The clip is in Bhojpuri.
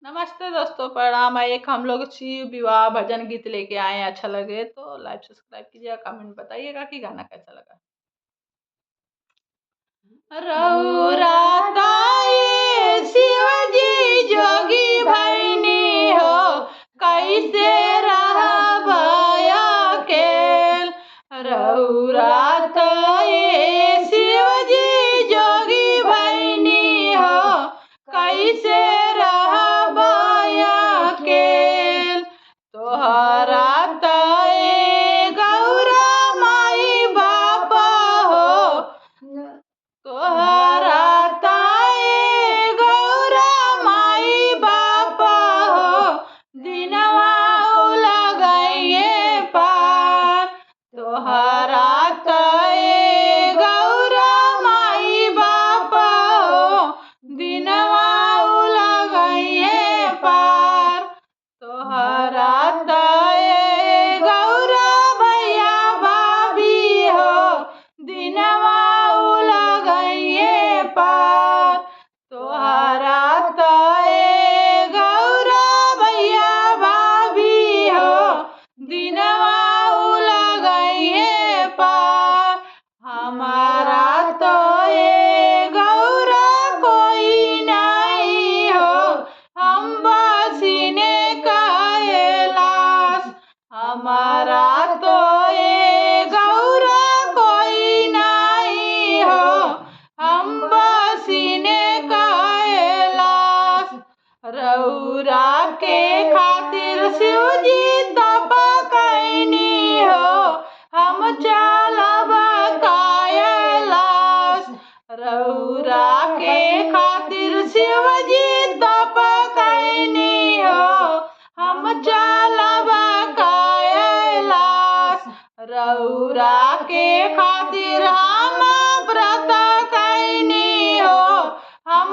नमस्ते दोस्तों, प्रणाम। एक हम लोग शिव विवाह भजन गीत लेके आए हैं। अच्छा लगे तो लाइक सब्सक्राइब कीजिएगा, कमेंट बताइएगा कि गाना कैसा लगा। रौरा ये शिवजी जोगी भैनी हो, कैसे रहब अकेल। रौरा ये शिवजी जोगी भैनी हो, कैसे रहब अकेल। तोहरा तए गौरा माई बाप हो, तोहरा ताए गौरा माई बाप हो, दिनवा लगइए पार। तोहरा ताए गौरा माई बाप हो, दिनवा लगइए पार। तोहरा ताए गौरा भैया भाभी हो, दिनवा लगइए पार। तोहरा ताए गौरा भैया भाभी हो, दिनवा लगइए पार। हमारा तो ये गौरा कोई नहीं हो, हम बसीने कैलाश। हमारा तो ये गौरा कोई नहीं हो, हम बसीने कैलाश। रौरा के खातिर शिवजी तप कैनी हो, हम चलब कैलाश। रौरा के खातिर शिवजी तप कैनी हो, हम चलब कैलाश। रौरा के खातिर हम व्रत कैनी हो, हम